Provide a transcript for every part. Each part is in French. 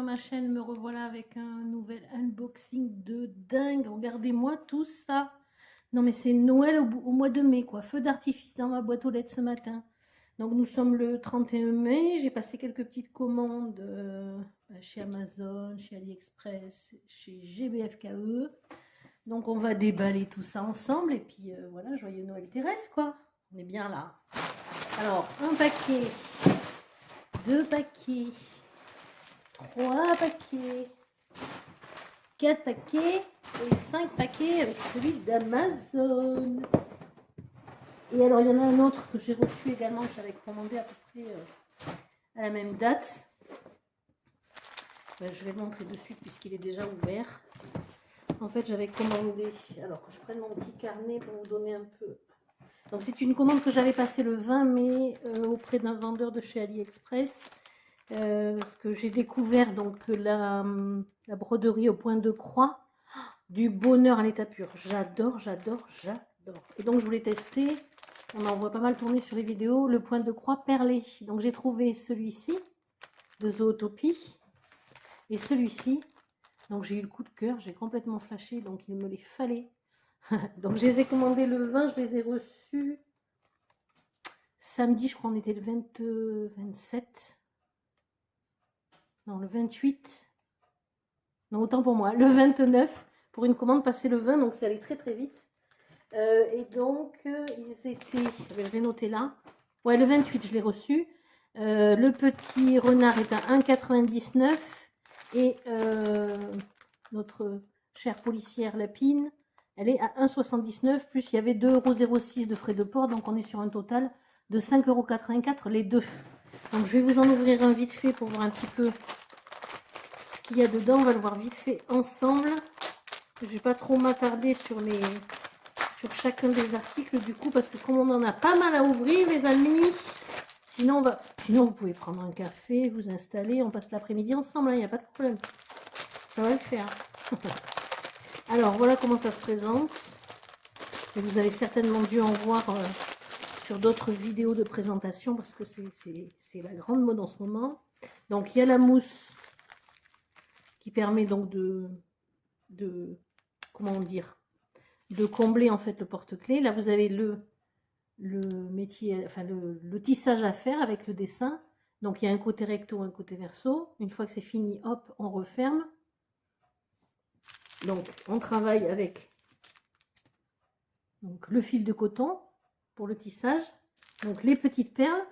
sur ma chaîne, me revoilà avec un nouvel unboxing de dingue. Regardez-moi tout ça. Non mais c'est Noël au mois de mai, quoi. Feu d'artifice dans ma boîte aux lettres ce matin. Donc nous sommes le 31 mai. J'ai passé quelques petites commandes chez Amazon, chez AliExpress, chez GBFKE. Donc on va déballer tout ça ensemble. Et puis voilà, joyeux Noël Thérèse, quoi. On est bien là. Alors, un paquet, deux paquets, 3 paquets, 4 paquets et 5 paquets avec celui d'Amazon. Et alors il y en a un autre que j'ai reçu également, que j'avais commandé à peu près à la même date. Je vais le montrer de suite puisqu'il est déjà ouvert. En fait j'avais commandé, alors que je prenne mon petit carnet pour vous donner un peu. Donc c'est une commande que j'avais passée le 20 mai auprès d'un vendeur de chez AliExpress. Que j'ai découvert donc la broderie au point de croix, du bonheur à l'état pur. J'adore, j'adore, j'adore. Et donc je voulais tester, on en voit pas mal tourner sur les vidéos, le point de croix perlé. Donc j'ai trouvé celui-ci de Zootopie et celui-ci. Donc j'ai eu le coup de cœur, j'ai complètement flashé, donc il me les fallait. Donc je les ai commandés le 20, je les ai reçus samedi, je crois on était le 27. Non, le 28. Non, autant pour moi. Le 29 pour une commande passée le 20, donc ça allait très très vite. Et donc, ils étaient... Je vais noter là. Ouais, le 28, je l'ai reçu. Le petit renard est à 1,99 € et notre chère policière Lapine, elle est à 1,79 € plus il y avait 2,06 € de frais de port, donc on est sur un total de 5,84 € les deux. Donc je vais vous en ouvrir un vite fait pour voir un petit peu ce qu'il y a dedans. On va le voir vite fait ensemble. Je ne vais pas trop m'attarder sur chacun des articles du coup, parce que comme on en a pas mal à ouvrir les amis, sinon vous pouvez prendre un café, vous installer, on passe l'après-midi ensemble, il n'y a pas de problème. Ça va le faire. Alors voilà comment ça se présente. Et vous avez certainement dû en voir sur d'autres vidéos de présentation parce que c'est la grande mode en ce moment. Donc il y a la mousse qui permet donc de comment dire, de combler en fait le porte-clés. Là vous avez le métier, enfin le tissage à faire avec le dessin. Donc il y a un côté recto, un côté verso. Une fois que c'est fini, hop, on referme. Donc on travaille avec donc, le fil de coton pour le tissage. Donc les petites perles,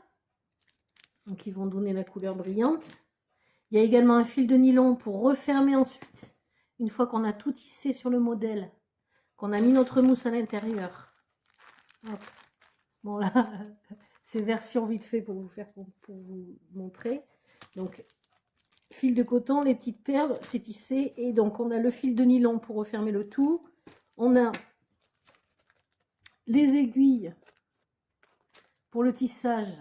donc qui vont donner la couleur brillante. Il y a également un fil de nylon pour refermer ensuite, une fois qu'on a tout tissé sur le modèle, qu'on a mis notre mousse à l'intérieur. Bon là, c'est version vite fait pour vous montrer. Donc fil de coton, les petites perles, c'est tissé et donc on a le fil de nylon pour refermer le tout. On a les aiguilles pour le tissage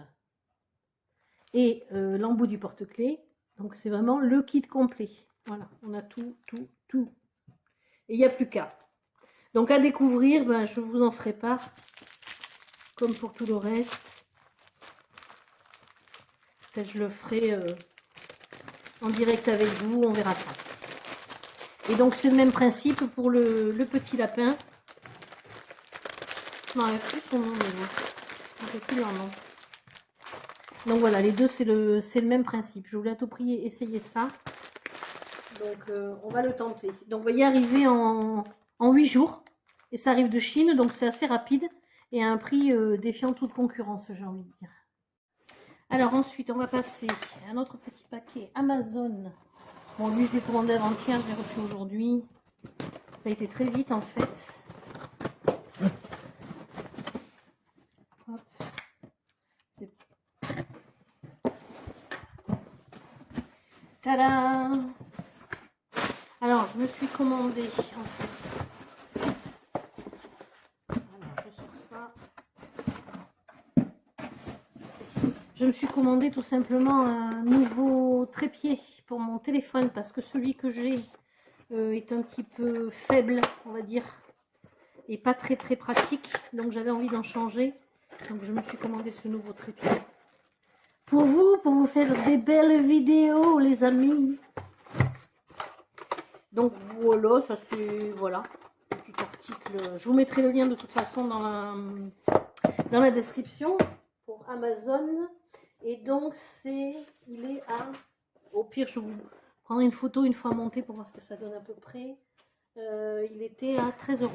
et l'embout du porte-clés. Donc c'est vraiment le kit complet. Voilà, on a tout. Et il n'y a plus qu'à. Donc à découvrir, ben, je vous en ferai part, comme pour tout le reste. Peut-être je le ferai en direct avec vous, on verra ça. Et donc c'est le même principe pour le petit lapin. Non, il n'y a plus son nom, il n'y a plus leur nom. Donc voilà, les deux c'est le même principe. Je voulais à tout prix essayer ça. Donc on va le tenter. Donc on va y arriver en 8 jours. Et ça arrive de Chine, donc c'est assez rapide. Et à un prix défiant toute concurrence, j'ai envie de dire. Alors ensuite, on va passer à un autre petit paquet Amazon. Bon, lui je l'ai commandé avant-hier, je l'ai reçu aujourd'hui. Ça a été très vite en fait. Hop. Tada! Alors, je me suis commandé, en fait. Alors, je sors ça. Je me suis commandé tout simplement un nouveau trépied pour mon téléphone parce que celui que j'ai est un petit peu faible, on va dire, et pas très pratique. Donc, j'avais envie d'en changer. Donc, je me suis commandé ce nouveau trépied. Pour vous faire des belles vidéos, les amis. Donc voilà, ça c'est, voilà, petit article. Je vous mettrai le lien de toute façon dans la description pour Amazon. Et donc il est à, au pire je vous prendrai une photo une fois monté pour voir ce que ça donne à peu près. Il était à 13 €.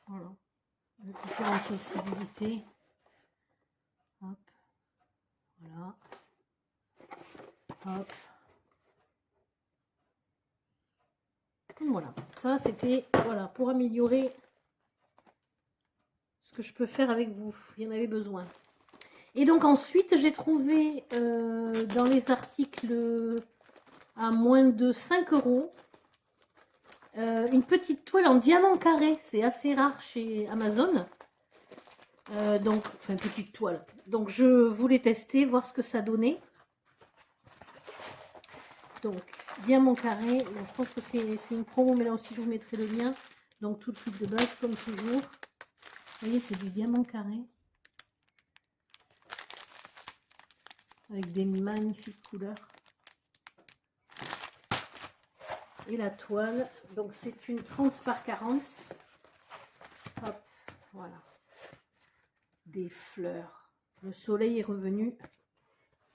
Voilà, différentes possibilités. Hop, voilà, hop. Voilà, ça c'était, voilà, pour améliorer ce que je peux faire avec vous. Il y en avait besoin. Et donc ensuite, j'ai trouvé dans les articles à moins de 5 € une petite toile en diamant carré. C'est assez rare chez Amazon. Donc, enfin, petite toile. Donc, je voulais tester, voir ce que ça donnait. Donc, diamant carré. Donc, je pense que c'est une promo, mais là aussi, je vous mettrai le lien. Donc, tout de suite de base, comme toujours. Vous voyez, c'est du diamant carré. Avec des magnifiques couleurs. Et la toile, donc c'est une 30 par 40. Hop, voilà. Des fleurs. Le soleil est revenu.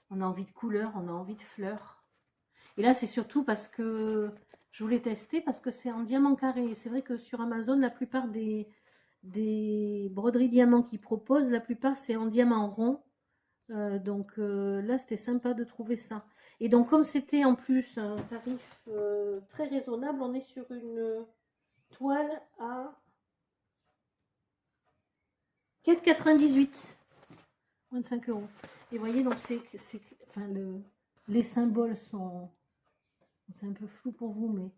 On a envie de couleurs, on a envie de fleurs. Et là, c'est surtout parce que je voulais tester, parce que c'est en diamant carré. C'est vrai que sur Amazon, la plupart des broderies diamants qu'ils proposent, la plupart c'est en diamant rond. Donc là, c'était sympa de trouver ça. Et donc, comme c'était en plus un tarif très raisonnable, on est sur une toile à 4,98 €. Moins de 5 €. Et vous voyez, donc enfin, les symboles sont... C'est un peu flou pour vous, mais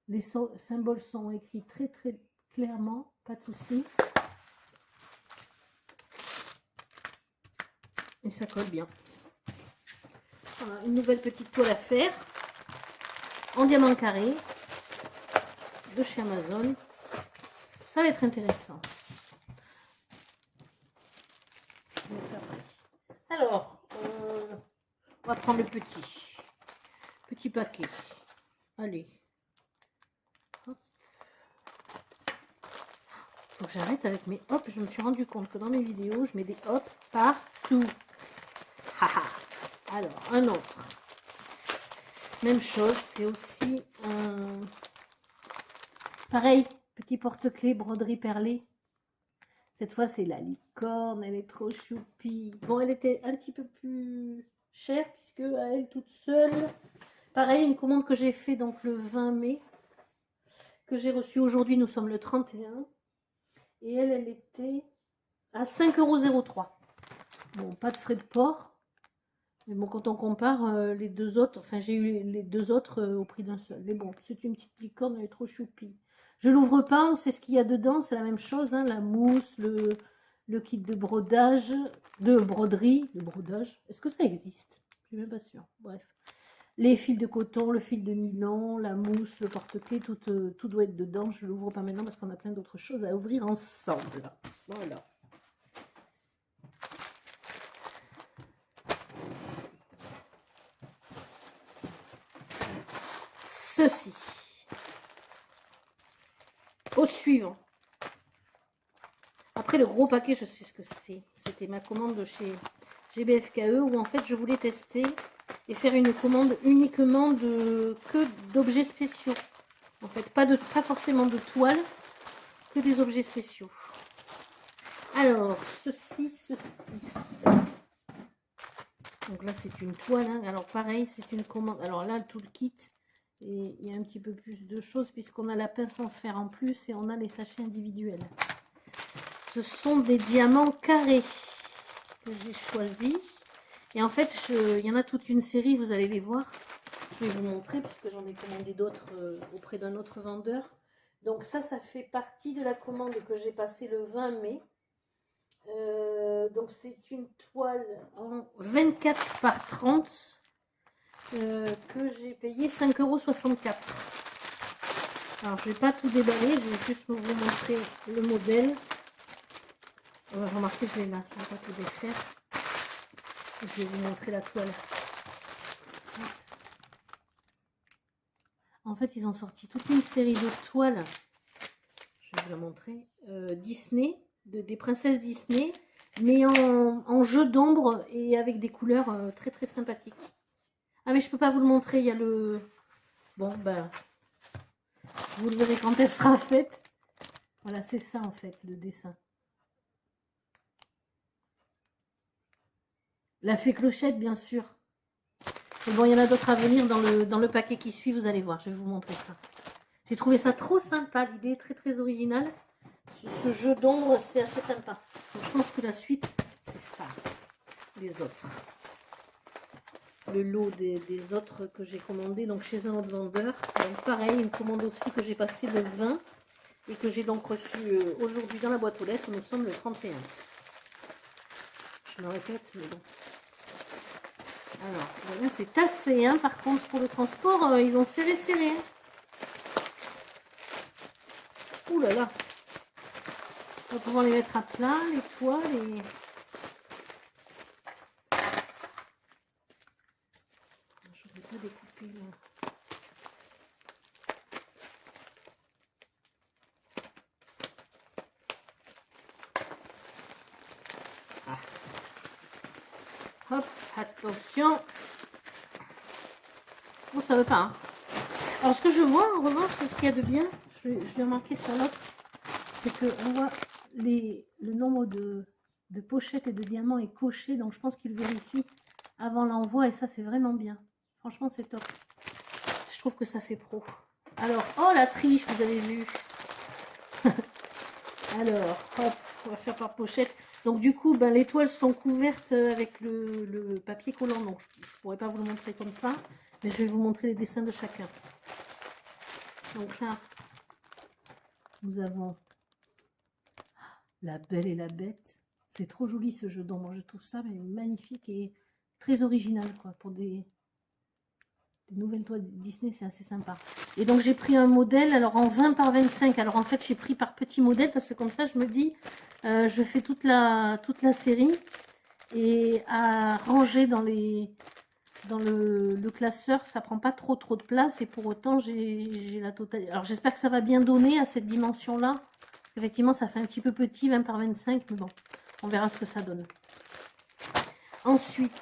les symboles sont écrits très très clairement. Pas de souci. Et ça colle bien. Voilà, une nouvelle petite toile à faire en diamant carré de chez Amazon. Ça va être intéressant. Alors, on va prendre le petit paquet. Allez. Hop. Faut que j'arrête avec mes hop. Je me suis rendu compte que dans mes vidéos, je mets des hop partout. Haha. Alors, un autre. Même chose, c'est aussi un... Pareil, petit porte-clés broderie perlée. Cette fois, c'est la licorne, elle est trop choupie. Bon, elle était un petit peu plus chère, puisque elle est toute seule. Pareil, une commande que j'ai fait donc le 20 mai, que j'ai reçue aujourd'hui, nous sommes le 31. Et elle était à 5,03 €. Bon, pas de frais de port. Mais bon, quand on compare les deux autres, enfin j'ai eu les deux autres au prix d'un seul. Mais bon, c'est une petite licorne, elle est trop choupie. Je l'ouvre pas, on sait ce qu'il y a dedans, c'est la même chose, hein, la mousse, le kit de brodage, de broderie, de brodage. Est-ce que ça existe? Je suis même pas sûre. Bref. Les fils de coton, le fil de nylon, la mousse, le porte-clés, tout doit être dedans. Je l'ouvre pas maintenant parce qu'on a plein d'autres choses à ouvrir ensemble. Voilà. Ceci. Au suivant. Après le gros paquet, je sais ce que c'est. C'était ma commande de chez GBFKE où en fait je voulais tester et faire une commande uniquement d'objets spéciaux. En fait, pas forcément de toile, que des objets spéciaux. Alors, ceci. Donc là, c'est une toile. Hein. Alors pareil, c'est une commande. Alors là, tout le kit. Et il y a un petit peu plus de choses puisqu'on a la pince en fer en plus et on a les sachets individuels. Ce sont des diamants carrés que j'ai choisis. Et en fait, il y en a toute une série, vous allez les voir. Je vais vous montrer puisque j'en ai commandé d'autres auprès d'un autre vendeur. Donc ça fait partie de la commande que j'ai passée le 20 mai. Donc c'est une toile en 24 par 30 que j'ai payé 5,64 €. Alors je ne vais pas tout déballer, je vais juste vous montrer le modèle. Remarquez, je l'ai là, je ne vais pas tout défaire. Je vais vous montrer la toile. En fait, ils ont sorti toute une série de toiles. Je vais vous la montrer. Disney, des princesses Disney, mais en jeu d'ombre et avec des couleurs très très sympathiques. Ah, mais je peux pas vous le montrer. Il y a le... Bon, ben... Vous le verrez quand elle sera faite. Voilà, c'est ça en fait, le dessin. La fée Clochette, bien sûr. Mais bon, il y en a d'autres à venir dans le paquet qui suit, vous allez voir, je vais vous montrer ça. J'ai trouvé ça trop sympa, l'idée est très très originale. Ce jeu d'ombre, c'est assez sympa. Donc, je pense que la suite, c'est ça, les autres. Le lot des autres que j'ai commandé donc chez un autre vendeur. Donc pareil, une commande aussi que j'ai passée le 20 et que j'ai donc reçu aujourd'hui dans la boîte aux lettres. Nous sommes le 31. Je me répète, mais bon. Alors, voilà, c'est assez, hein. Par contre, pour le transport, ils ont serré. Ouh là là. On va pouvoir les mettre à plat, les toiles et... Je ne vais pas découper là. Ah. Hop, attention. Bon, ça veut pas, hein. Alors, ce que je vois, en revanche, ce qu'il y a de bien, je l'ai remarqué sur l'autre, c'est qu'on voit le nombre de pochettes et de diamants est coché, donc je pense qu'il vérifie avant l'envoi, et ça, c'est vraiment bien. Franchement, c'est top. Je trouve que ça fait pro. Alors, oh, la triche, vous avez vu. Alors, hop, on va faire par pochette. Donc, du coup, ben, les toiles sont couvertes avec le papier collant, donc je ne pourrais pas vous le montrer comme ça, mais je vais vous montrer les dessins de chacun. Donc là, nous avons La Belle et la Bête. C'est trop joli ce jeu d'ombre. Je trouve ça mais magnifique et très original quoi. Pour des nouvelles toiles Disney, c'est assez sympa. Et donc j'ai pris un modèle alors en 20 par 25. Alors en fait j'ai pris par petit modèle parce que comme ça je me dis je fais toute la série et à ranger dans le classeur, ça prend pas trop de place et pour autant j'ai la totale. Alors j'espère que ça va bien donner à cette dimension là. Effectivement ça fait un petit peu petit, 20 par 25, mais bon, on verra ce que ça donne. Ensuite,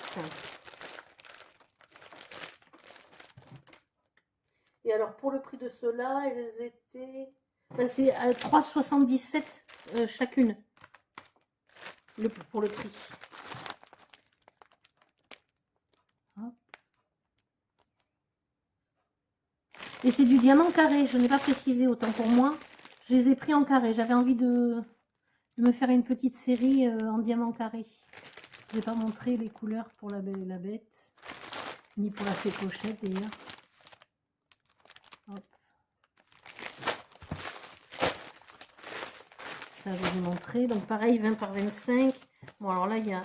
et alors pour le prix de ceux-là, elles étaient, ben, c'est à 3,77 chacune pour le prix. Hop. Et c'est du diamant carré, je n'ai pas précisé autant pour moi. Je les ai pris en carré. J'avais envie de me faire une petite série en diamant carré. Je n'ai pas montré les couleurs pour La Belle et la Bête, ni pour la fée Clochette d'ailleurs. Ça, je vais vous montrer. Donc pareil, 20 par 25. Bon, alors là, il y a 1,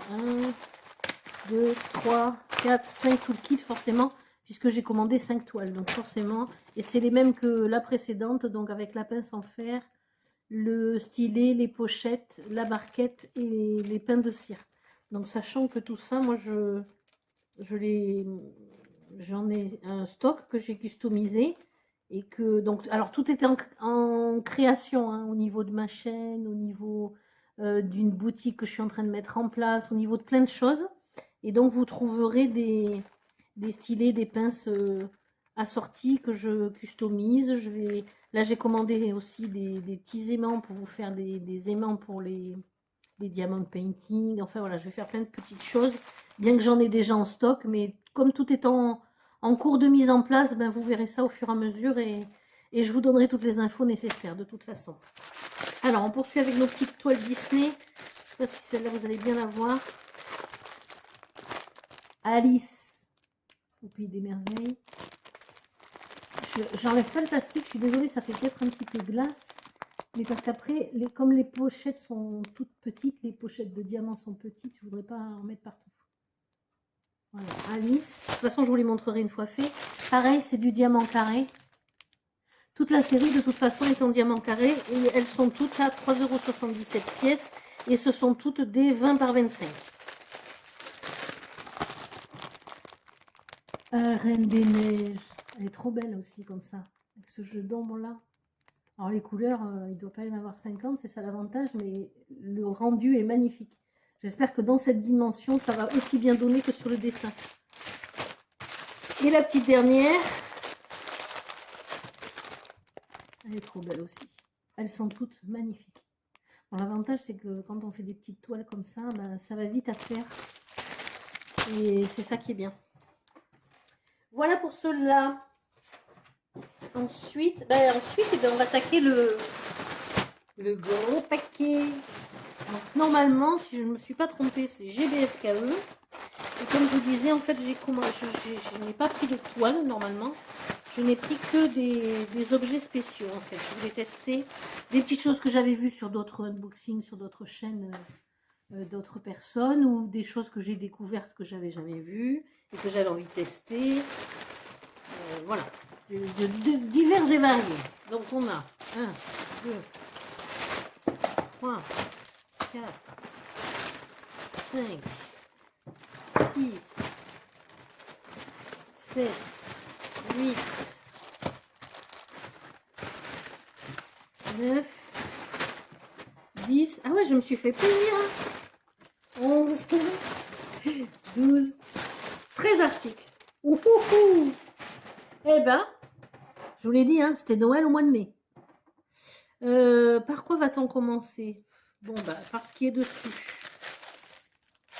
2, 3, 4, 5 tout le kit forcément, puisque j'ai commandé 5 toiles. Donc forcément, et c'est les mêmes que la précédente, donc avec la pince en fer, le stylet, les pochettes, la barquette et les pins de cire. Donc sachant que tout ça, moi j'en ai un stock que j'ai customisé et que donc alors tout était en création hein, au niveau de ma chaîne, au niveau d'une boutique que je suis en train de mettre en place, au niveau de plein de choses. Et donc vous trouverez des stylets, des pinces assorties que je customise. Là j'ai commandé aussi des petits aimants pour vous faire des aimants pour les diamond painting. Enfin voilà, je vais faire plein de petites choses, bien que j'en ai déjà en stock, mais comme tout est en cours de mise en place, ben vous verrez ça au fur et à mesure et je vous donnerai toutes les infos nécessaires de toute façon. Alors on poursuit avec nos petites toiles Disney. Je ne sais pas si celle-là vous allez bien la voir. Alice au Pays des Merveilles. J'enlève pas le plastique, je suis désolée, ça fait peut-être un petit peu glace. Mais parce qu'après, comme les pochettes sont toutes petites, les pochettes de diamants sont petites, je ne voudrais pas en mettre partout. Voilà, Alice. De toute façon, je vous les montrerai une fois fait. Pareil, c'est du diamant carré. Toute la série, de toute façon, est en diamant carré. Et elles sont toutes à 3,77 € pièces. Et ce sont toutes des 20 par 25. Reine des Neiges. Elle est trop belle aussi, comme ça. avec ce jeu d'ombre là. Alors les couleurs, il ne doit pas y en avoir 50, c'est ça l'avantage, mais le rendu est magnifique. J'espère que dans cette dimension, ça va aussi bien donner que sur le dessin. Et la petite dernière, elle est trop belle aussi. Elles sont toutes magnifiques. Bon, l'avantage, c'est que quand on fait des petites toiles comme ça, ben, ça va vite à faire. Et c'est ça qui est bien. Voilà pour ceux-là. Ensuite, eh ben, on va attaquer le gros paquet. Donc, normalement, si je ne me suis pas trompée, c'est GBFKE. Et comme je vous disais, en fait, je n'ai pas pris de toile normalement. Je n'ai pris que des objets spéciaux en fait. Je voulais tester des petites choses que j'avais vues sur d'autres unboxings, sur d'autres chaînes d'autres personnes, ou des choses que j'ai découvertes que j'avais jamais vues et que j'avais envie de tester. Voilà, divers et variés. Donc on a 1, 2, 3, 4, 5, 6, 7, 8, 9, 10. Ah ouais, je me suis fait plaisir. 11, 12, 13 articles. Ouhouhou. Eh ben, je vous l'ai dit, hein, c'était Noël au mois de mai. Par quoi va-t-on commencer? Bon, bah, par ce qui est dessus.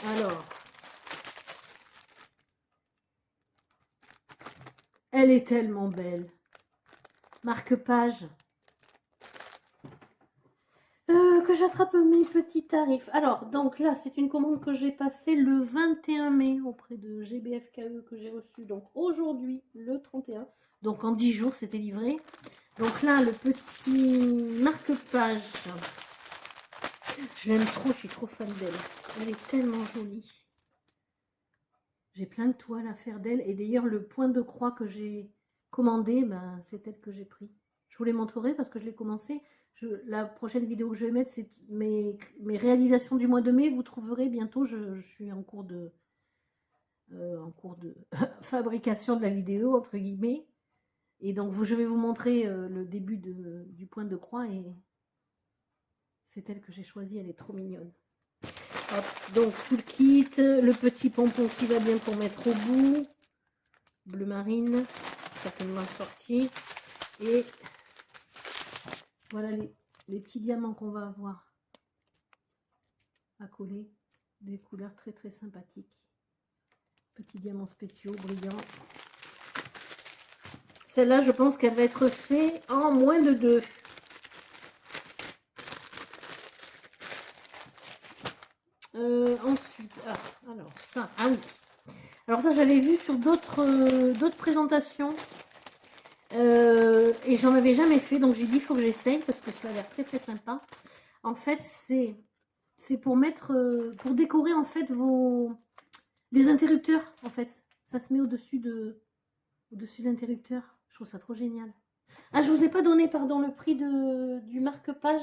Alors, elle est tellement belle. Marque-page. Que j'attrape mes petits tarifs. Alors, donc là, c'est une commande que j'ai passée le 21 mai auprès de GBFKE que j'ai reçu. Donc aujourd'hui, le 31. Donc en 10 jours, c'était livré. Donc là, le petit marque-page. Je l'aime trop, je suis trop fan d'elle. Elle est tellement jolie. J'ai plein de toiles à faire d'elle. Et d'ailleurs, le point de croix que j'ai commandé, ben, c'est elle que j'ai pris. Je vous les montrerai parce que je l'ai commencé. La prochaine vidéo que je vais mettre, c'est mes réalisations du mois de mai. Vous trouverez bientôt, je suis en cours de fabrication de la vidéo, entre guillemets. Et donc, je vais vous montrer le début du point de croix. Et c'est elle que j'ai choisie. Elle est trop mignonne. Hop, donc, tout le kit. Le petit pompon qui va bien pour mettre au bout. Bleu marine, certainement sorti. Et voilà les petits diamants qu'on va avoir à coller, des couleurs très très sympathiques, petits diamants spéciaux brillants. Celle-là, je pense qu'elle va être faite en moins de 2. Ensuite, alors ça, ah oui, alors ça j'avais vu sur d'autres présentations et j'en avais jamais fait, donc j'ai dit il faut que j'essaye parce que ça a l'air très très sympa. En fait, c'est pour mettre, pour décorer en fait les interrupteurs. En fait, ça se met au-dessus de l'interrupteur. Je trouve ça trop génial. Ah, je vous ai pas donné, pardon, le prix du marque-page.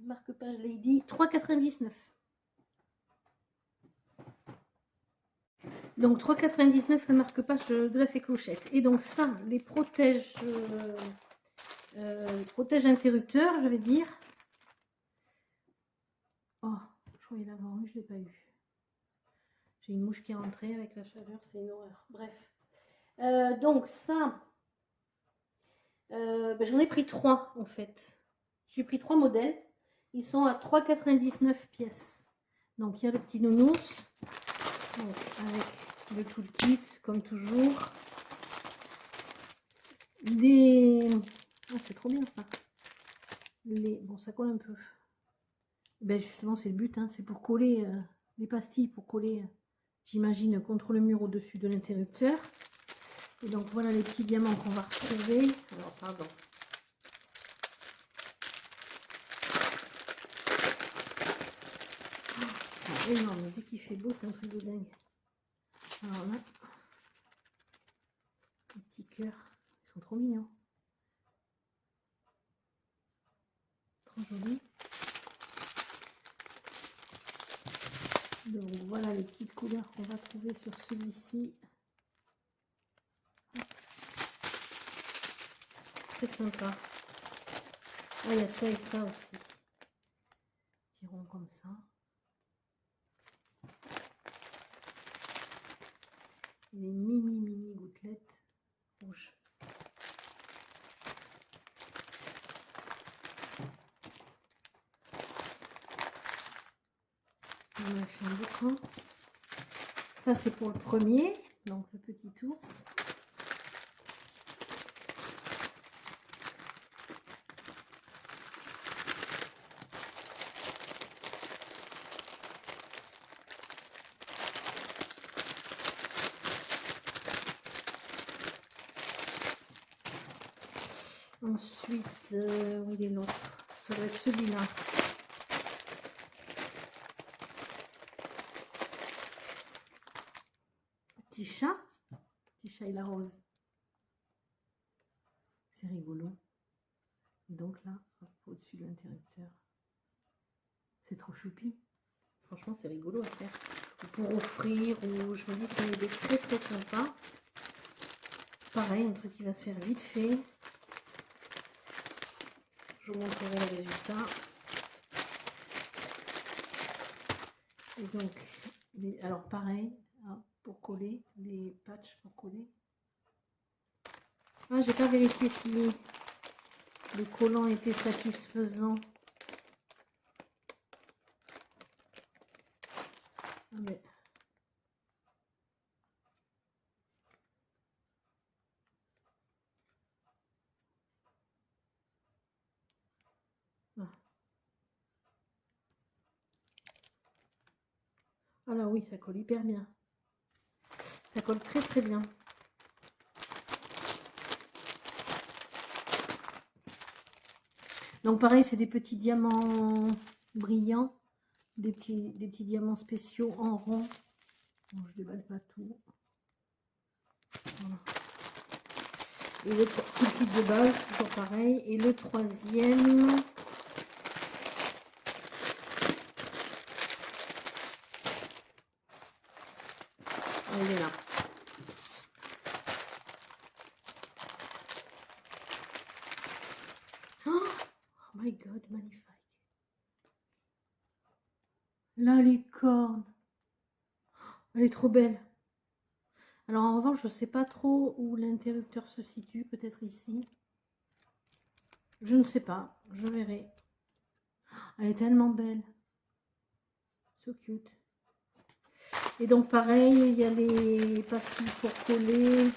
Marque-page Lady, 3,99. Donc 3,99 le marque-page de la Fée Clochette. Et donc ça, les protège interrupteurs, je vais dire. Oh, je croyais l'avoir eu, je ne l'ai pas eu. J'ai une mouche qui est rentrée avec la chaleur, c'est une horreur. Bref. Donc ça, ben, j'en ai pris 3 en fait. J'ai pris 3 modèles. Ils sont à 3,99 pièces. Donc il y a le petit nounours. Donc, avec le toolkit, comme toujours. Ah, c'est trop bien ça. Bon, ça colle un peu. Ben justement, c'est le but, hein, c'est pour coller les pastilles, pour coller, j'imagine, contre le mur au-dessus de l'interrupteur. Et donc voilà les petits diamants qu'on va retrouver. Alors, pardon. C'est énorme, dès qu'il fait beau, c'est un truc de dingue. Alors là, les petits cœurs, ils sont trop mignons. Trop jolis. Donc voilà les petites couleurs qu'on va trouver sur celui-ci. très sympa. Ah, il y a ça et ça aussi. Petit rond comme ça. Les mini gouttelettes rouges. On a fait un boucan. Ça c'est pour le premier, donc le petit ours. Ensuite, où il est l'autre? Ça doit être celui-là. Petit chat et la rose. C'est rigolo. Et donc là, au-dessus de l'interrupteur. C'est trop choupi. Franchement, c'est rigolo à faire. Ou pour offrir, ou je me dis c'est une idée très très sympa. Pareil, un truc qui va se faire vite fait. Je vous montrerai le résultat. Et donc, alors pareil, hein, pour coller, les patchs pour coller. Ah, j'ai pas vérifié si le collant était satisfaisant. Ah, mais... Ah là oui, ça colle hyper bien. Ça colle très très bien. Donc pareil, c'est des petits diamants brillants, des petits diamants spéciaux en rond. Bon, je déballe pas tout. Voilà. Et le petit de base, toujours pareil. Et le troisième, il est là. Oh my god, magnifique. La licorne. Elle est trop belle. Alors en revanche, je sais pas trop où l'interrupteur se situe. Peut-être ici. Je ne sais pas. Je verrai. Elle est tellement belle. So cute. Et donc pareil, il y a les pastilles pour coller.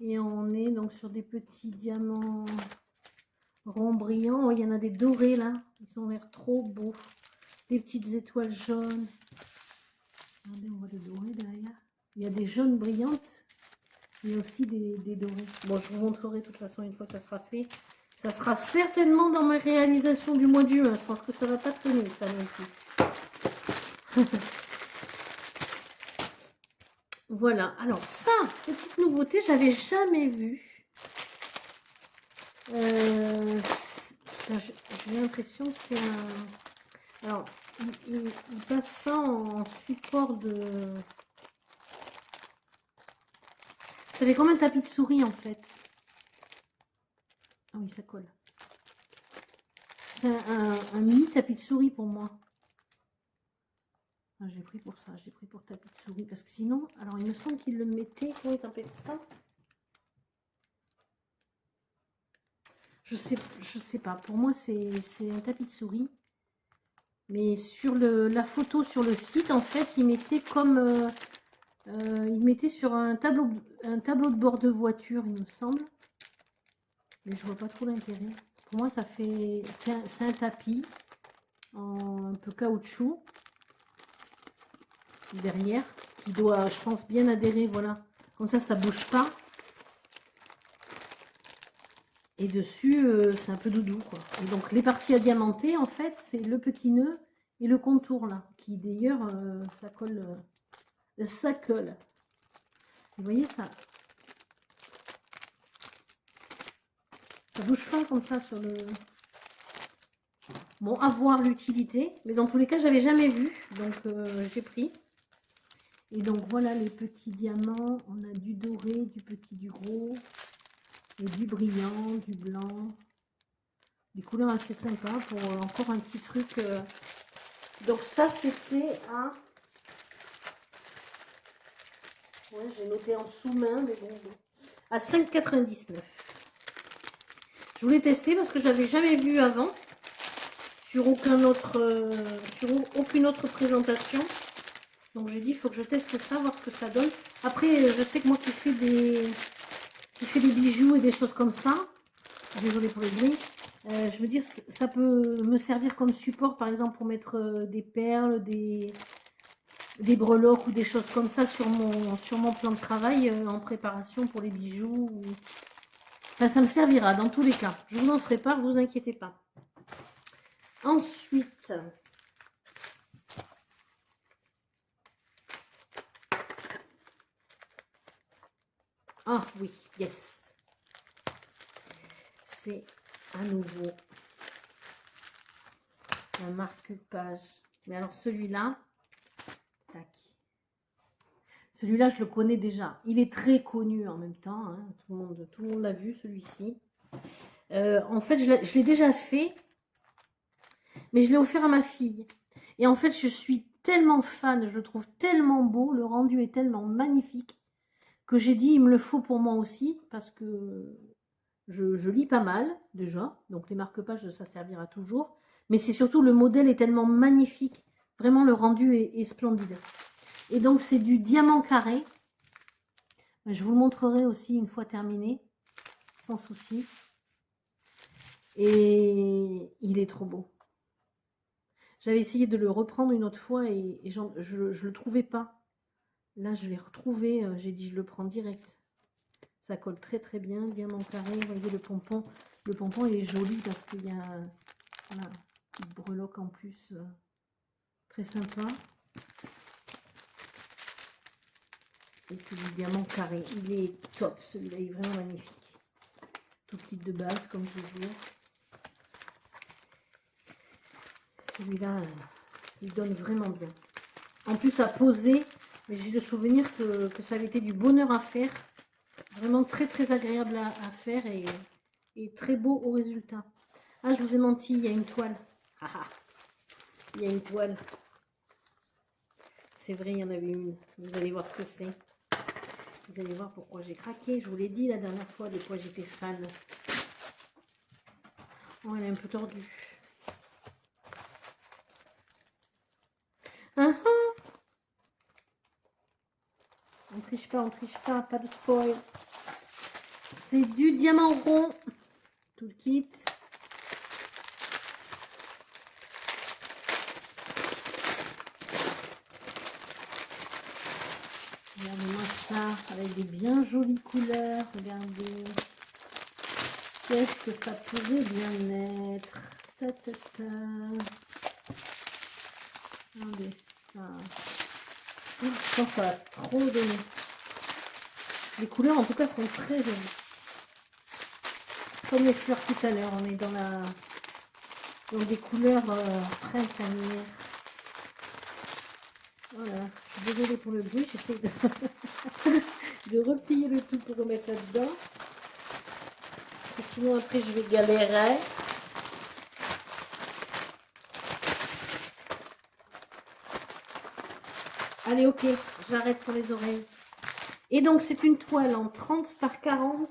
Et on est donc sur des petits diamants ronds brillants. Oh, il y en a des dorés là. Ils ont l'air trop beaux. Des petites étoiles jaunes. Regardez, on voit le doré derrière. Il y a des jaunes brillantes. Il y a aussi des dorés. Bon, je vous montrerai de toute façon une fois que ça sera fait. Ça sera certainement dans ma réalisation du mois de juin. Je pense que ça va pas traîner ça non plus. Voilà. Alors ça, petite nouveauté, j'avais jamais vu. J'ai l'impression que c'est un... Alors, il passe ça en support de... Ça fait comme un tapis de souris en fait. Ah oui, ça colle. C'est un mini tapis de souris pour moi. Ah, j'ai pris pour ça, j'ai pris pour tapis de souris. Parce que sinon, alors il me semble qu'il le mettait... Comment il s'appelle ça? Je sais pas. Pour moi, c'est un tapis de souris. Mais sur la photo sur le site, en fait, il mettait comme... il mettait sur un tableau de bord de voiture, il me semble. Mais je vois pas trop l'intérêt. Pour moi, ça fait... C'est un tapis en un peu caoutchouc. Derrière. Qui doit, je pense, bien adhérer, voilà. Comme ça bouge pas. Et dessus, c'est un peu doudou, quoi. Et donc, les parties à diamanter, en fait, c'est le petit nœud et le contour, là. Qui, d'ailleurs, ça colle... ça colle. Vous voyez ça? Ça bouge pas comme ça sur le... Bon, à voir l'utilité. Mais dans tous les cas, j'avais jamais vu. Donc, j'ai pris. Et donc, voilà les petits diamants. On a du doré, du petit, du gros. Et du brillant, du blanc. Des couleurs assez sympas pour encore un petit truc. Donc ça, c'était à... Ouais, j'ai noté en sous-main, mais bon. À 5,99. Je voulais tester parce que je n'avais jamais vu avant sur aucune autre présentation. Donc j'ai dit, il faut que je teste ça, voir ce que ça donne. Après, je sais que moi qui fais des bijoux et des choses comme ça, désolée pour les bruits, je veux dire, ça peut me servir comme support, par exemple, pour mettre des perles, des breloques ou des choses comme ça sur mon plan de travail en préparation pour les bijoux. Enfin, ça me servira dans tous les cas. Je vous en ferai part, vous inquiétez pas. Ensuite, ah oui, yes. C'est à nouveau un marque-page. Mais alors celui-là, tac. Celui-là, je le connais déjà. Il est très connu en même temps. Hein. Tout le monde l'a vu, celui-ci. En fait, je l'ai déjà fait, mais je l'ai offert à ma fille. Et en fait, je suis tellement fan, je le trouve tellement beau, le rendu est tellement magnifique, que j'ai dit, il me le faut pour moi aussi, parce que je lis pas mal, déjà. Donc, les marque-pages, ça servira toujours. Mais c'est surtout, le modèle est tellement magnifique. Vraiment, le rendu est splendide. Et donc, c'est du diamant carré. Je vous le montrerai aussi une fois terminé, sans souci. Et il est trop beau. J'avais essayé de le reprendre une autre fois et je le trouvais pas. Là, je l'ai retrouvé. J'ai dit, je le prends direct. Ça colle très très bien. Diamant carré. Vous voyez le pompon. Le pompon, il est joli parce qu'il y a voilà, une breloque en plus. Très sympa. Et c'est du diamant carré. Il est top. Celui-là est vraiment magnifique. Tout petit de base, comme toujours. Celui-là, il donne vraiment bien. En plus, à poser, mais j'ai le souvenir que ça avait été du bonheur à faire. Vraiment très très agréable à faire et très beau au résultat. Ah, je vous ai menti, il y a une toile. Ah, ah. Il y a une toile. C'est vrai, il y en avait une. Vous allez voir ce que c'est. Vous allez voir pourquoi j'ai craqué. Je vous l'ai dit la dernière fois de quoi j'étais fan. Oh, elle est un peu tordue. Ah, ah. On triche pas, pas de spoil. C'est du diamant rond. Tout le kit. Regardez-moi ça, avec des bien jolies couleurs. Regardez. Qu'est-ce que ça pourrait bien être. Ta, ta, ta. Regardez ça. Oh, je pense que ça va trop donner. Les couleurs, en tout cas, sont très jolies. Comme les fleurs tout à l'heure, on est dans des couleurs printanières. Voilà, je suis désolée pour le bruit, j'essaie de replier le tout pour remettre là-dedans. Sinon après je vais galérer. Allez, ok, j'arrête pour les oreilles. Et donc c'est une toile en 30 par 40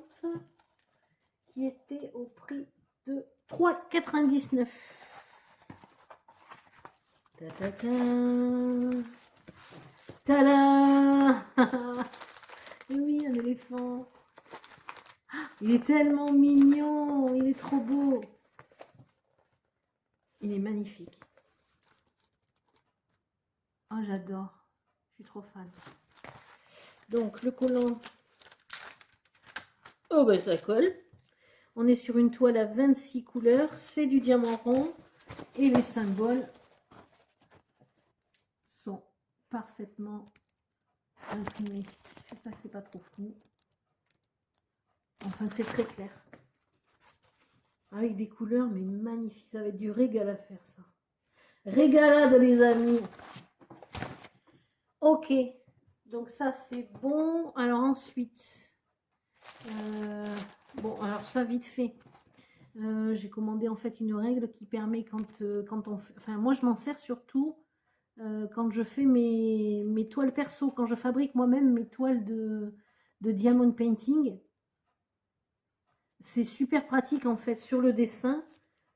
qui était au prix de 3,99. Tada! Et oui, un éléphant. Il est tellement mignon, il est trop beau. Il est magnifique. Oh, j'adore. Je suis trop fan. Donc, le collant. Oh, ben ça colle. On est sur une toile à 26 couleurs. C'est du diamant rond. Et les symboles sont parfaitement imprimés. J'espère que c'est pas trop flou. Enfin, c'est très clair. Avec des couleurs, mais magnifiques. Ça va être du régal à faire, ça. Régalade, les amis. Ok. Donc, ça, c'est bon. Alors, ensuite, Bon, alors ça, vite fait. J'ai commandé en fait une règle qui permet quand on... Enfin, moi, je m'en sers surtout quand je fais mes toiles perso, quand je fabrique moi-même mes toiles de diamond painting. C'est super pratique en fait sur le dessin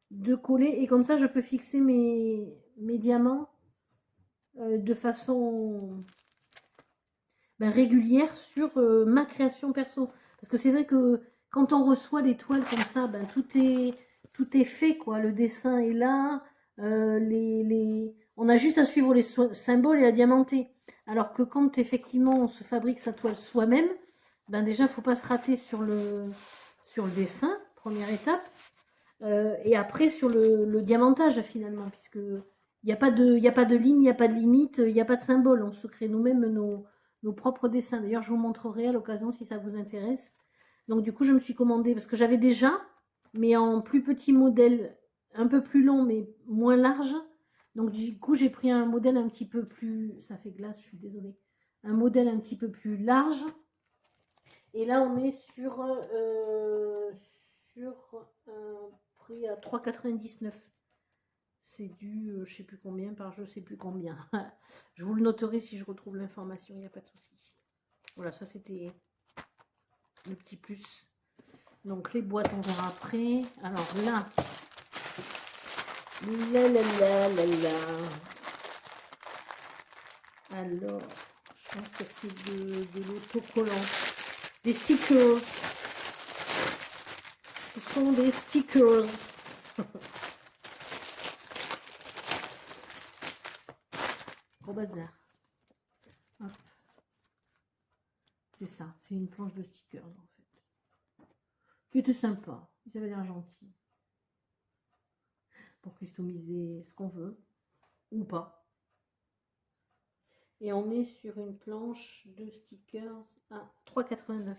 de coller et comme ça je peux fixer mes diamants de façon régulière sur ma création perso. Parce que c'est vrai que quand on reçoit les toiles comme ça, tout est fait, quoi. Le dessin est là, on a juste à suivre les symboles et à diamanter. Alors que quand effectivement on se fabrique sa toile soi-même, déjà il ne faut pas se rater sur le dessin, première étape, et après sur le diamantage finalement, puisque il n'y a pas de ligne, il n'y a pas de limite, il n'y a pas de symbole. On se crée nous-mêmes nos propres dessins. D'ailleurs, je vous montrerai à l'occasion si ça vous intéresse. Donc du coup, je me suis commandé, parce que j'avais déjà, mais en plus petit modèle, un peu plus long, mais moins large. Donc du coup, j'ai pris un modèle un petit peu plus... Ça fait glace, je suis désolée. Un modèle un petit peu plus large. Et là, on est sur un prix à 3,99. C'est du je sais plus combien par je sais plus combien. Je vous le noterai si je retrouve l'information, il n'y a pas de souci. Voilà, ça c'était le petit plus. Donc les boîtes, on verra après. Alors là, alors, je pense que c'est de l'autocollant. Des stickers. Ce sont des stickers. Au bazar. Hop. C'est ça, c'est une planche de stickers en fait. Qui était sympa, ils avaient l'air gentils. Pour customiser ce qu'on veut, ou pas. Et on est sur une planche de stickers à 3,89.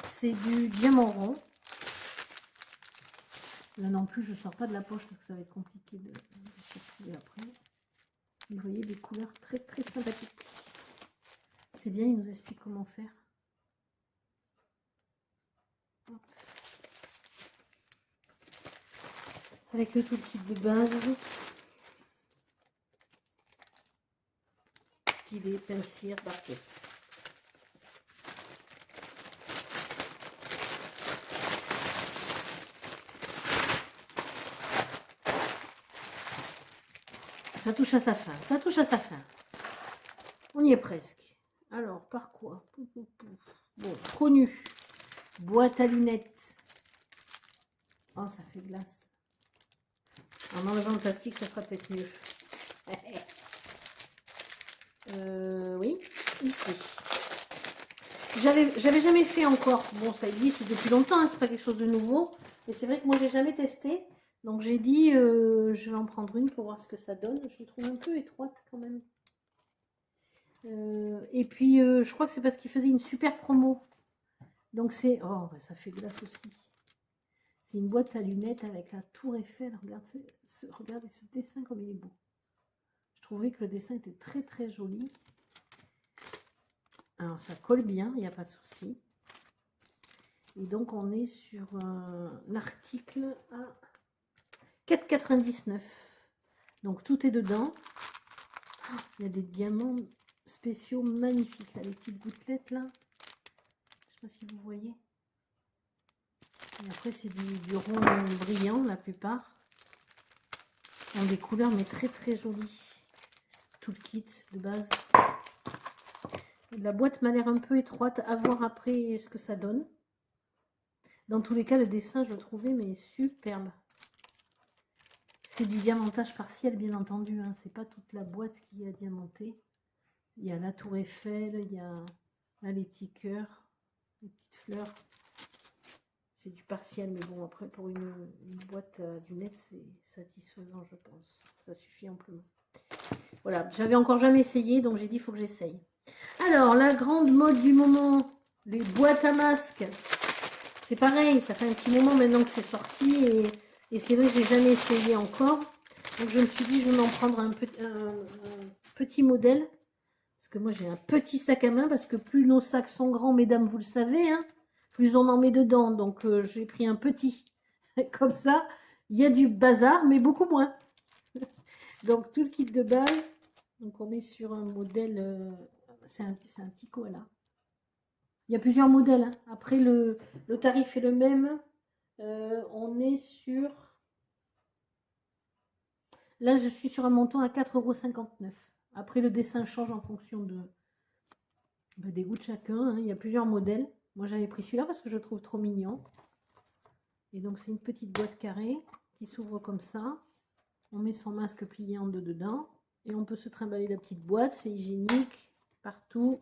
C'est du diamant rond. Là non plus, je ne sors pas de la poche parce que ça va être compliqué de sortir après. Vous voyez des couleurs très très sympathiques. C'est bien, il nous explique comment faire. Hop. Avec le tout kit de base. Stylet, pinceau, barquette. Ça touche à sa fin, ça touche à sa fin. On y est presque. Alors, par quoi? Bon, connu. Boîte à lunettes. Oh, ça fait glace. En enlevant le plastique, ça sera peut-être mieux. Oui, ici. J'avais jamais fait encore. Bon, ça existe depuis longtemps, hein, c'est pas quelque chose de nouveau. Mais c'est vrai que moi, j'ai jamais testé. Donc, j'ai dit, je vais en prendre une pour voir ce que ça donne. Je la trouve un peu étroite quand même. Et puis, je crois que c'est parce qu'il faisait une super promo. Donc, c'est... Oh, ça fait glace aussi. C'est une boîte à lunettes avec la tour Eiffel. Regardez ce dessin comme il est beau. Je trouvais que le dessin était très très joli. Alors ça colle bien, il n'y a pas de souci. Et donc on est sur un article à 4,99. Donc tout est dedans. Il y a des diamants spéciaux magnifiques. Là, les petites gouttelettes là. Je ne sais pas si vous voyez. Et après c'est du rond brillant la plupart. Ils ont des couleurs mais très très jolies. Tout le kit de base. La boîte m'a l'air un peu étroite, à voir après ce que ça donne. Dans tous les cas, le dessin, je le trouvais mais superbe. C'est du diamantage partiel, bien entendu. Hein. C'est pas toute la boîte qui est diamantée. Il y a la tour Eiffel, il y a là, les petits cœurs, les petites fleurs. C'est du partiel, mais bon, après, pour une boîte à lunettes, c'est satisfaisant, je pense. Ça suffit amplement. Voilà, j'avais encore jamais essayé, donc j'ai dit, il faut que j'essaye. Alors, la grande mode du moment, les boîtes à masques. C'est pareil, ça fait un petit moment maintenant que c'est sorti et c'est vrai que j'ai jamais essayé encore. Donc je me suis dit, je vais m'en prendre un petit modèle. Parce que moi j'ai un petit sac à main, parce que plus nos sacs sont grands, mesdames, vous le savez, hein, plus on en met dedans. Donc, j'ai pris un petit. Comme ça, il y a du bazar, mais beaucoup moins. Donc, tout le kit de base. Donc, on est sur un modèle... c'est un Tico, là. Il y a plusieurs modèles. Hein. Après, le tarif est le même. On est sur... Là, je suis sur un montant à 4,59 €. Après, le dessin change en fonction des goûts de chacun. Hein. Il y a plusieurs modèles. Moi, j'avais pris celui-là parce que je le trouve trop mignon. Et donc, c'est une petite boîte carrée qui s'ouvre comme ça. On met son masque plié en deux dedans. Et on peut se trimballer la petite boîte. C'est hygiénique partout.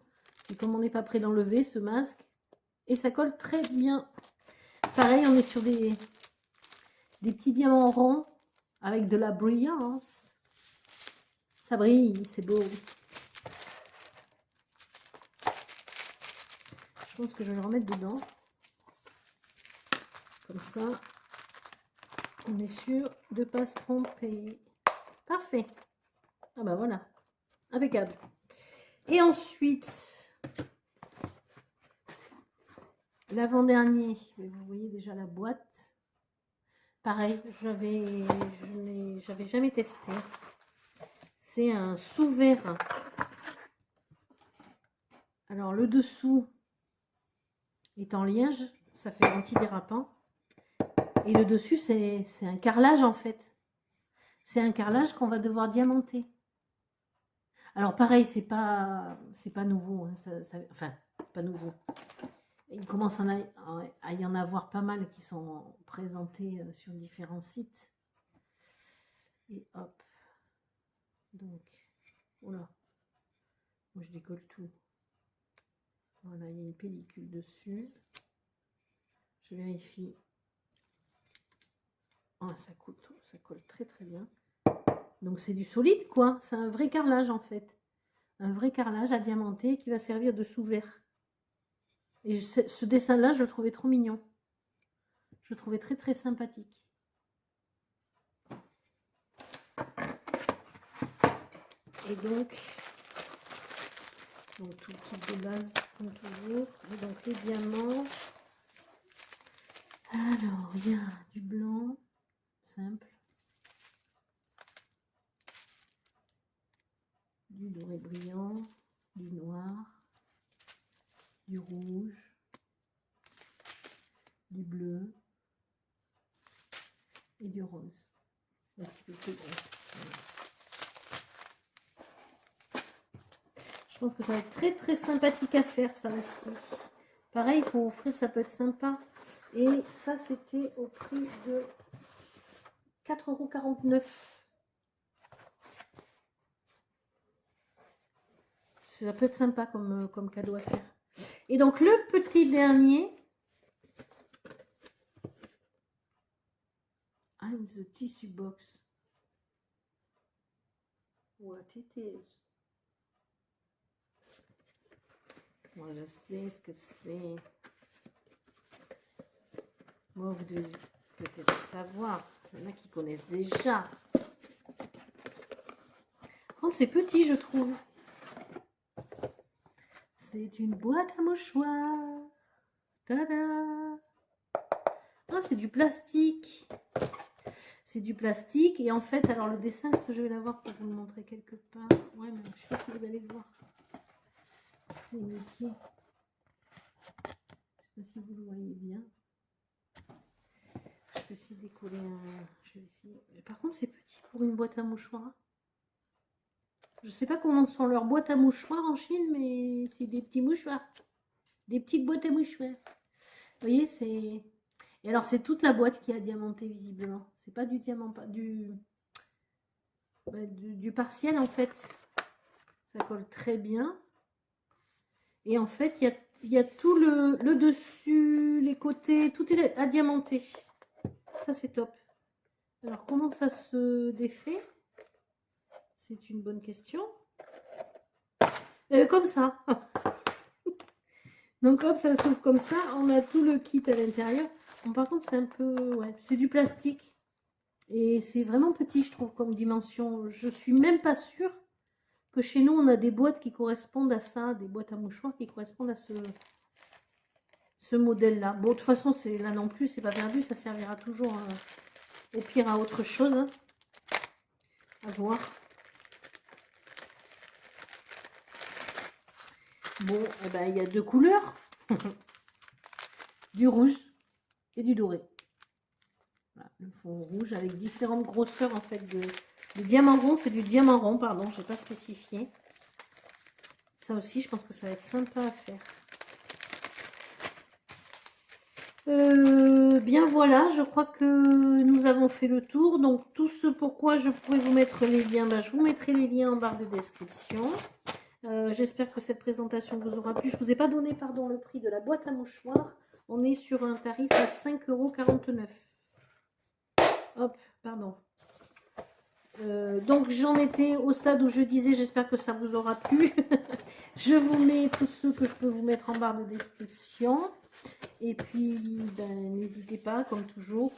Et comme on n'est pas prêt d'enlever ce masque, et ça colle très bien. Pareil, on est sur des petits diamants ronds avec de la brillance. Ça brille, c'est beau. Je pense que je vais le remettre dedans. Comme ça, on est sûr de ne pas se tromper. Parfait. Ah bah voilà, impeccable. Et ensuite, l'avant-dernier, vous voyez déjà la boîte. Pareil, j'avais jamais testé. C'est un sous-verre. Alors le dessous est en liège, ça fait antidérapant. Et le dessus, c'est un carrelage en fait. C'est un carrelage qu'on va devoir diamanter. Alors pareil, c'est pas nouveau. Hein, enfin, pas nouveau. Il commence à y en avoir pas mal qui sont présentés sur différents sites. Et hop. Donc, voilà. Moi, je décolle tout. Voilà, il y a une pellicule dessus. Je vérifie. Oh, ça colle très très bien. Donc, c'est du solide, quoi. C'est un vrai carrelage, en fait. Un vrai carrelage à diamanter qui va servir de sous-verre. Et ce dessin-là, je le trouvais trop mignon. Je le trouvais très très sympathique. Et donc tout le kit de base, comme toujours. Et donc les diamants. Alors, il y a du blanc, simple. Du doré brillant, du noir, du rouge, du bleu et du rose. Un petit peu plus gros. Voilà. Je pense que ça va être très très sympathique à faire ça aussi. Pareil, pour offrir, ça peut être sympa. Et ça, c'était au prix de 4,49 €. Ça peut être sympa comme cadeau à faire. Et donc, le petit dernier. I'm the tissue box. What it is. Moi, je sais ce que c'est. Moi, vous devez peut-être savoir. Il y en a qui connaissent déjà. Oh, c'est petit, je trouve. C'est une boîte à mouchoirs. Tada! Oh, c'est du plastique. C'est du plastique. Et en fait, alors le dessin, est-ce que je vais l'avoir pour vous le montrer quelque part? Ouais, mais je ne sais pas si vous allez le voir. C'est Mickey. Je ne sais pas si vous le voyez bien. Je vais essayer de décoller un... Je vais essayer... Par contre, c'est petit pour une boîte à mouchoirs. Je ne sais pas comment sont leurs boîtes à mouchoirs en Chine, mais c'est des petits mouchoirs. Des petites boîtes à mouchoirs. Vous voyez, c'est... Et alors, c'est toute la boîte qui a diamanté, visiblement. C'est pas du diamant, pas du partiel, en fait. Ça colle très bien. Et en fait, il y a tout le dessus, les côtés, tout est à diamanter. Ça, c'est top. Alors, comment ça se défait? C'est une bonne question. Comme ça. Donc, hop, ça s'ouvre comme ça. On a tout le kit à l'intérieur. Bon, par contre, c'est un peu... Ouais, c'est du plastique. Et c'est vraiment petit, je trouve, comme dimension. Je suis même pas sûre que chez nous, on a des boîtes qui correspondent à ça. Des boîtes à mouchoirs qui correspondent à ce modèle-là. Bon, de toute façon, c'est là non plus, c'est pas perdu, ça servira toujours au pire à autre chose. Hein. À voir. Bon, eh ben, il y a 2 couleurs. Du rouge et du doré. Voilà, le fond rouge avec différentes grosseurs en fait de diamant rond. C'est du diamant rond, pardon, je n'ai pas spécifié. Ça aussi, je pense que ça va être sympa à faire. Bien voilà, je crois que nous avons fait le tour. Donc tout ce pourquoi je pourrais vous mettre les liens, ben, je vous mettrai les liens en barre de description. J'espère que cette présentation vous aura plu. Je ne vous ai pas donné pardon, le prix de la boîte à mouchoirs. On est sur un tarif à 5,49 €. Hop, pardon. Donc j'en étais au stade où je disais, j'espère que ça vous aura plu. Je vous mets tous ceux que je peux vous mettre en barre de description. Et puis, ben, n'hésitez pas, comme toujours,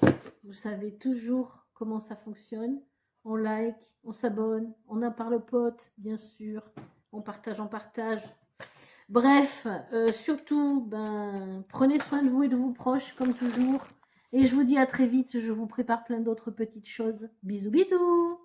vous savez toujours comment ça fonctionne. On like, on s'abonne, on en parle aux potes, bien sûr. On partage, on partage. Bref, surtout, ben, prenez soin de vous et de vos proches, comme toujours. Et je vous dis à très vite, je vous prépare plein d'autres petites choses. Bisous, bisous!